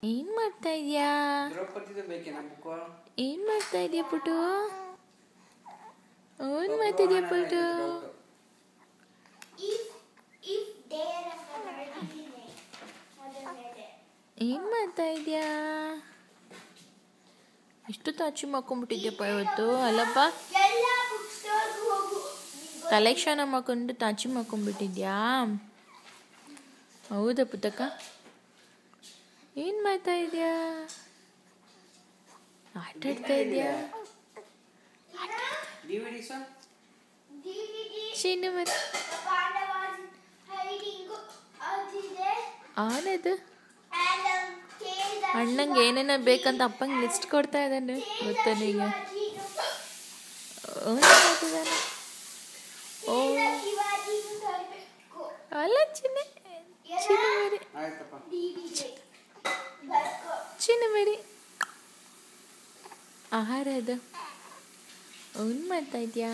ಏನ್ ಮಾಡ್ತಾ ಇದೀಯಾ? ಏನ್ ಮಾಡ್ತಾ ಇದೀಯ ಪುಟು? ಏನ್ ಮಾಡ್ತಾ ಇದೀಯ ಪುಟು? ಏನ್ ಮಾಡ್ತಾ ಇದೀಯಾ? ಎಷ್ಟು ತಾಚಿ ಮಾಡ್ಕೊಂಡ್ಬಿಟ್ಟಿದ್ಯಪ್ಪ ಇವತ್ತು ಅಲ್ಲಪ್ಪ. ಕಲೆಕ್ಷನ್ ಮಾಡ್ಕೊಂಡು ತಾಚಿ ಮಾಡ್ಕೊಂಡ್ಬಿಟ್ಟಿದ್ಯಾ? ಹೌದಾ ಪುಟ್ಟಕ್ಕ? ಏನ್ ಮಾಡ್ತಾ ಇದೀಯಾ? ಆಟ ಆಡ್ತಾ ಇದೀಯಾ? ಚಿನ್ನು ಮತ್ತೆ ಆನದು ಅಣ್ಣಂಗೆ ಏನೇನ ಬೇಕಂತ ಅಪ್ಪಂಗೆ ಲಿಸ್ಟ್ ಕೊಡ್ತಾ ಇದ್ದಾನೆ ಗೊತ್ತಾ ನಿಂಗೆ? ಓ ಅಲ್ಲ ಚಿನ್ನ ಚಿನ್ನ ಮೇರಿ ಚಿನ್ನ ಮೇರಿ ಆಹಾರ ಅದು. ಏನ್ ಮಾಡ್ತಾ ಇದ್ಯಾ?